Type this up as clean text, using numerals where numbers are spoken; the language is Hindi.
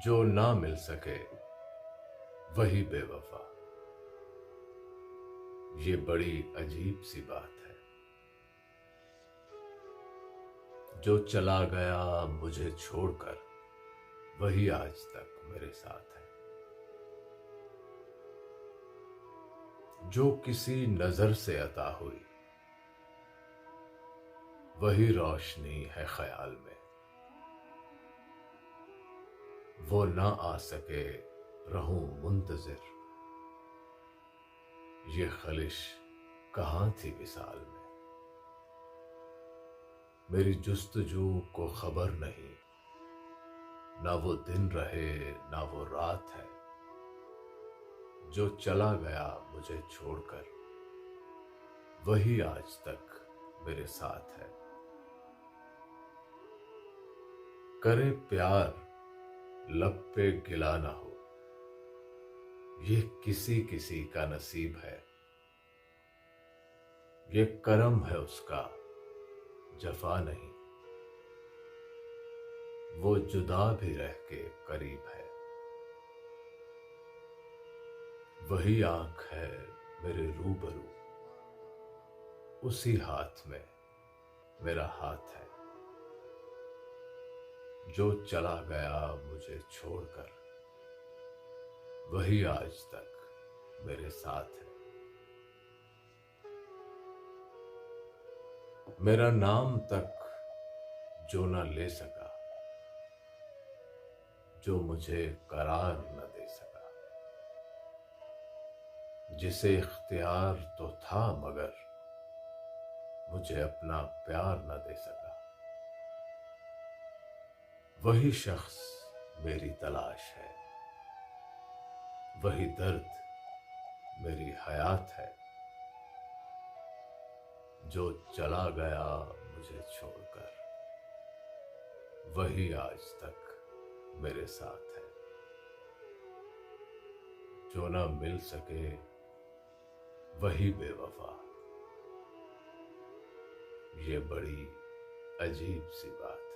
जो ना मिल सके वही बेवफा। ये बड़ी अजीब सी बात है। जो चला गया मुझे छोड़कर वही आज तक मेरे साथ है। जो किसी नजर से अता हुई वही रोशनी है ख्याल में। वो ना आ सके रहूं मुंतजिर, ये खलिश कहाँ थी विसाल में। मेरी जुस्तजू को खबर नहीं, ना वो दिन रहे ना वो रात है। जो चला गया मुझे छोड़कर वही आज तक मेरे साथ है। करे प्यार लब पे गिला ना हो, ये किसी किसी का नसीब है। ये करम है उसका जफा नहीं, वो जुदा भी रह के करीब है। वही आंख है मेरे रूबरू, उसी हाथ में मेरा हाथ है। जो चला गया मुझे छोड़कर वही आज तक मेरे साथ है। मेरा नाम तक जो न ले सका, जो मुझे करार न दे सका। जिसे इख्तियार तो था मगर मुझे अपना प्यार न दे सका। वही शख्स मेरी तलाश है, वही दर्द मेरी हयात है। जो चला गया मुझे छोड़कर वही आज तक मेरे साथ है। जो ना मिल सके वही बेवफा। ये बड़ी अजीब सी बात है।